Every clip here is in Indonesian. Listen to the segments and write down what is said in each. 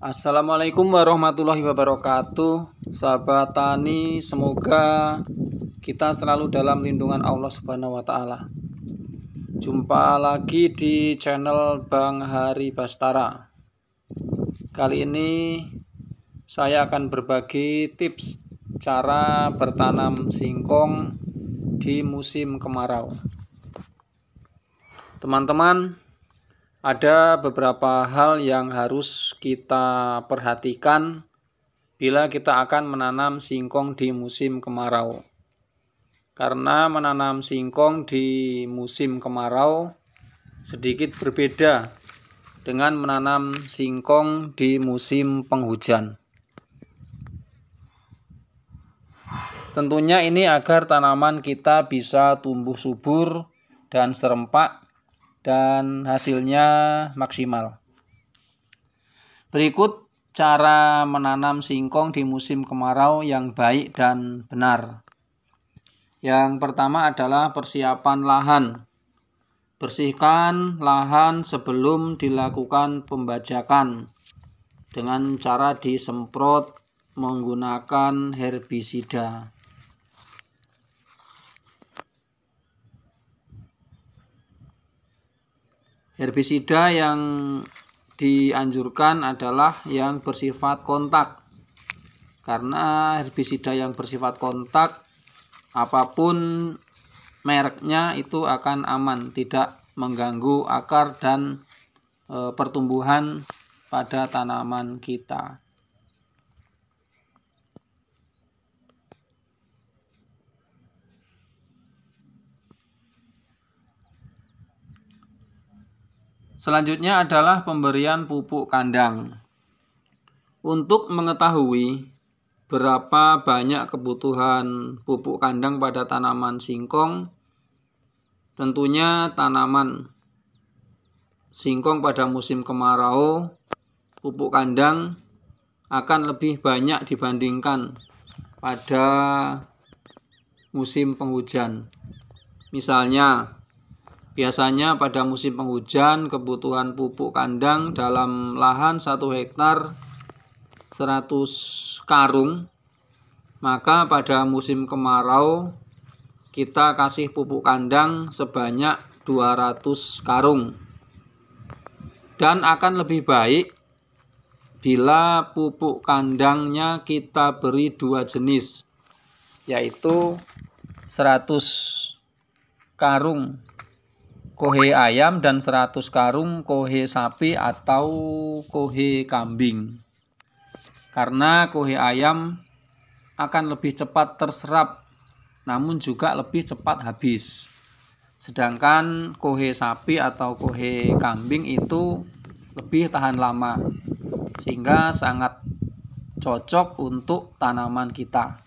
Assalamualaikum warahmatullahi wabarakatuh. Sahabat tani, semoga kita selalu dalam lindungan Allah Subhanahu wa taala. Jumpa lagi di channel Bang Hari Bastara. Kali ini saya akan berbagi tips cara bertanam singkong di musim kemarau. Teman-teman, ada beberapa hal yang harus kita perhatikan bila kita akan menanam singkong di musim kemarau. Karena menanam singkong di musim kemarau sedikit berbeda dengan menanam singkong di musim penghujan. Tentunya ini agar tanaman kita bisa tumbuh subur dan serempak dan hasilnya maksimal. Berikut cara menanam singkong di musim kemarau yang baik dan benar. Yang pertama adalah persiapan lahan. Bersihkan lahan sebelum dilakukan pembajakan dengan cara disemprot menggunakan herbisida. Herbisida yang dianjurkan adalah yang bersifat kontak. Karena herbisida yang bersifat kontak, apapun mereknya itu akan aman, tidak mengganggu akar dan pertumbuhan pada tanaman kita. Selanjutnya adalah pemberian pupuk kandang. Untuk mengetahui berapa banyak kebutuhan pupuk kandang pada tanaman singkong, tentunya tanaman singkong pada musim kemarau, pupuk kandang akan lebih banyak dibandingkan pada musim penghujan. Misalnya, biasanya pada musim penghujan kebutuhan pupuk kandang dalam lahan 1 hektar 100 karung, maka pada musim kemarau kita kasih pupuk kandang sebanyak 200 karung. Dan akan lebih baik bila pupuk kandangnya kita beri 2 jenis, yaitu 100 karung kohe ayam dan 100 karung kohe sapi atau kohe kambing. Karena kohe ayam akan lebih cepat terserap, namun juga lebih cepat habis. Sedangkan kohe sapi atau kohe kambing itu lebih tahan lama, sehingga sangat cocok untuk tanaman kita.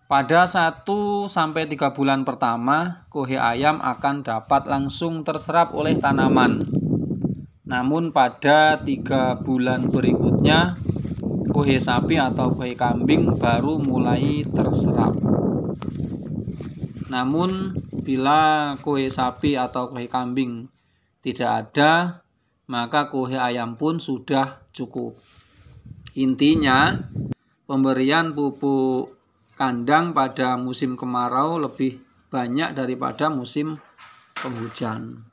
Pada 1-3 bulan pertama, kohe ayam akan dapat langsung terserap oleh tanaman. Namun pada 3 bulan berikutnya, kohe sapi atau kohe kambing baru mulai terserap. Namun bila kohe sapi atau kohe kambing tidak ada, maka kohe ayam pun sudah cukup. Intinya, pemberian pupuk kandang pada musim kemarau lebih banyak daripada musim penghujan.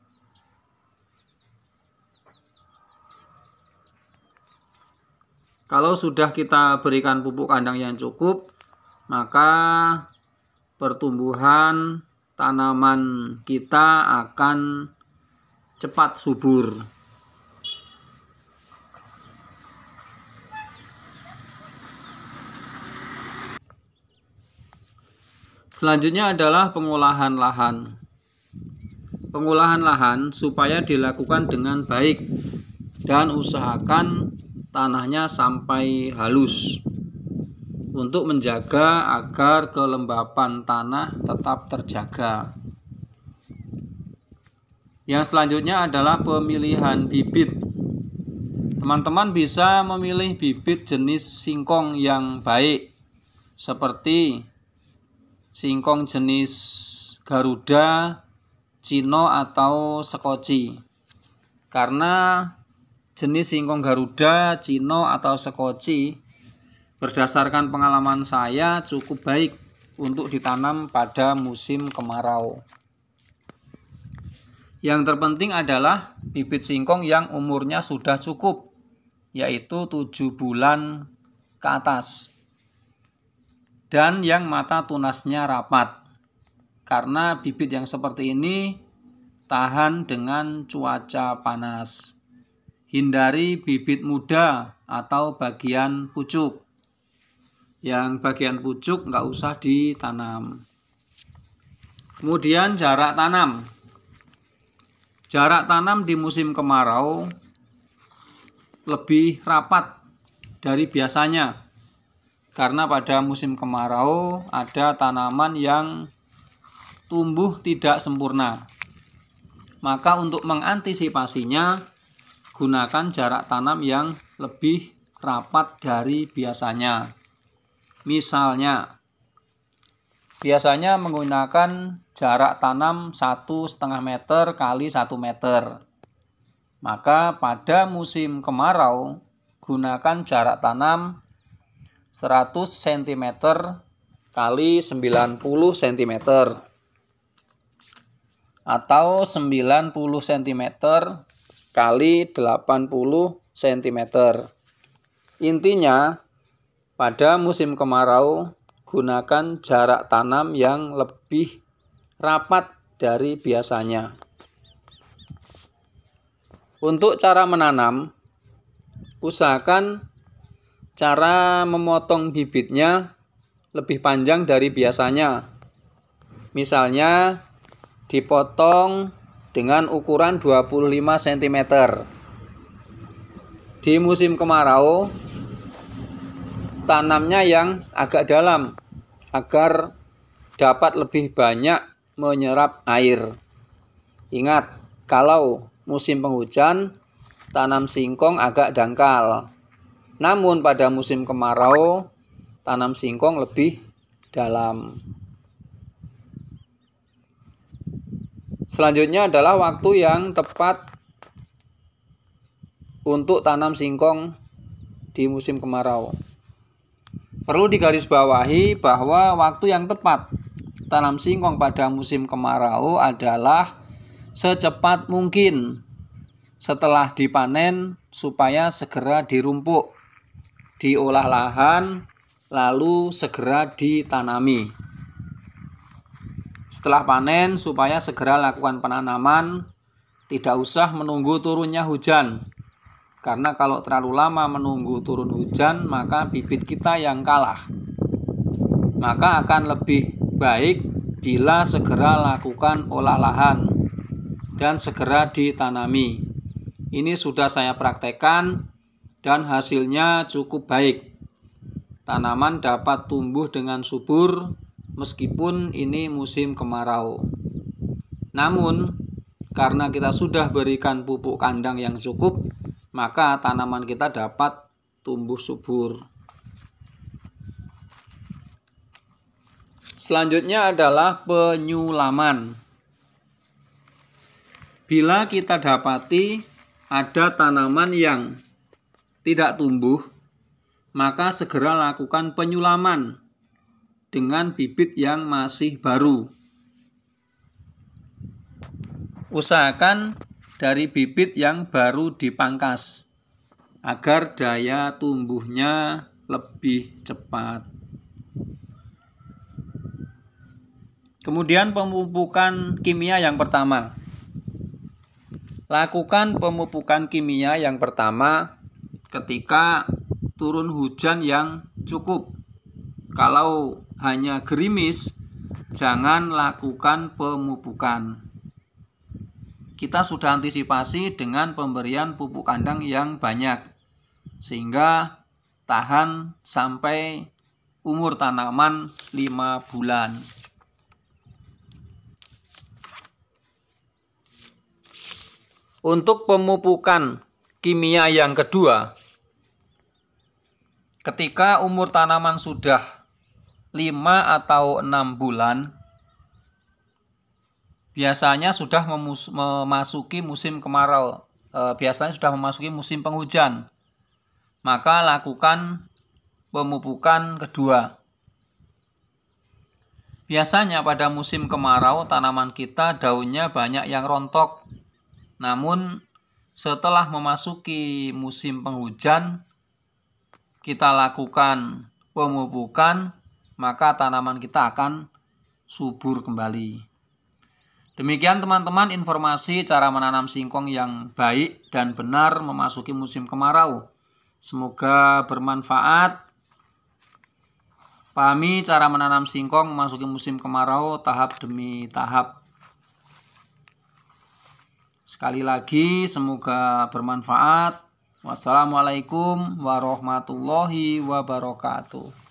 Kalau sudah kita berikan pupuk kandang yang cukup, maka pertumbuhan tanaman kita akan cepat subur. Selanjutnya adalah pengolahan lahan. Pengolahan lahan supaya dilakukan dengan baik dan usahakan tanahnya sampai halus untuk menjaga agar kelembapan tanah tetap terjaga. Yang selanjutnya adalah pemilihan bibit. Teman-teman bisa memilih bibit jenis singkong yang baik, seperti singkong jenis Garuda, Cino atau Sekoci. Karena jenis singkong Garuda, Cino, atau Sekoci, berdasarkan pengalaman saya cukup baik untuk ditanam pada musim kemarau. Yang terpenting adalah bibit singkong yang umurnya sudah cukup, yaitu 7 bulan ke atas. Dan yang mata tunasnya rapat. Karena bibit yang seperti ini tahan dengan cuaca panas. Hindari bibit muda atau bagian pucuk. Yang bagian pucuk nggak usah ditanam. Kemudian jarak tanam. Jarak tanam di musim kemarau lebih rapat dari biasanya. Karena pada musim kemarau ada tanaman yang tumbuh tidak sempurna. Maka untuk mengantisipasinya, gunakan jarak tanam yang lebih rapat dari biasanya. Misalnya, biasanya menggunakan jarak tanam 1,5 meter kali 1 meter. Maka pada musim kemarau, gunakan jarak tanam 100 cm kali 90 cm. Atau 90 cm kali 80 cm. Intinya, pada musim kemarau, gunakan jarak tanam yang lebih rapat dari biasanya. Untuk cara menanam, usahakan cara memotong bibitnya lebih panjang dari biasanya. Misalnya, dipotong dengan ukuran 25 cm. Di musim kemarau, tanamnya yang agak dalam agar dapat lebih banyak menyerap air. Ingat, kalau musim penghujan, tanam singkong agak dangkal. Namun pada musim kemarau, tanam singkong lebih dalam. Selanjutnya adalah waktu yang tepat untuk tanam singkong di musim kemarau. Perlu digarisbawahi bahwa waktu yang tepat tanam singkong pada musim kemarau adalah secepat mungkin setelah dipanen supaya segera dirumpuk, diolah lahan, lalu segera ditanami. Setelah panen supaya segera lakukan penanaman, tidak usah menunggu turunnya hujan. Karena kalau terlalu lama menunggu turun hujan, maka bibit kita yang kalah. Maka akan lebih baik bila segera lakukan olah lahan dan segera ditanami. Ini sudah saya praktekkan dan hasilnya cukup baik. Tanaman dapat tumbuh dengan subur meskipun ini musim kemarau. Namun, karena kita sudah berikan pupuk kandang yang cukup, maka tanaman kita dapat tumbuh subur. Selanjutnya adalah penyulaman. Bila kita dapati ada tanaman yang tidak tumbuh, maka segera lakukan penyulaman dengan bibit yang masih baru. Usahakan dari bibit yang baru dipangkas agar daya tumbuhnya lebih cepat. Kemudian pemupukan kimia yang pertama. Lakukan pemupukan kimia yang pertama ketika turun hujan yang cukup. Kalau hanya gerimis, jangan lakukan pemupukan. Kita sudah antisipasi dengan pemberian pupuk kandang yang banyak, sehingga tahan sampai umur tanaman 5 bulan. Untuk pemupukan kimia yang kedua, ketika umur tanaman sudah 5 atau 6 bulan, biasanya sudah memasuki musim kemarau biasanya sudah memasuki musim penghujan, maka lakukan pemupukan kedua. Biasanya pada musim kemarau tanaman kita daunnya banyak yang rontok. Namun setelah memasuki musim penghujan, kita lakukan pemupukan, maka tanaman kita akan subur kembali. Demikian teman-teman informasi cara menanam singkong yang baik dan benar memasuki musim kemarau. Semoga bermanfaat. Pahami cara menanam singkong memasuki musim kemarau tahap demi tahap. Sekali lagi semoga bermanfaat. Wassalamualaikum warahmatullahi wabarakatuh.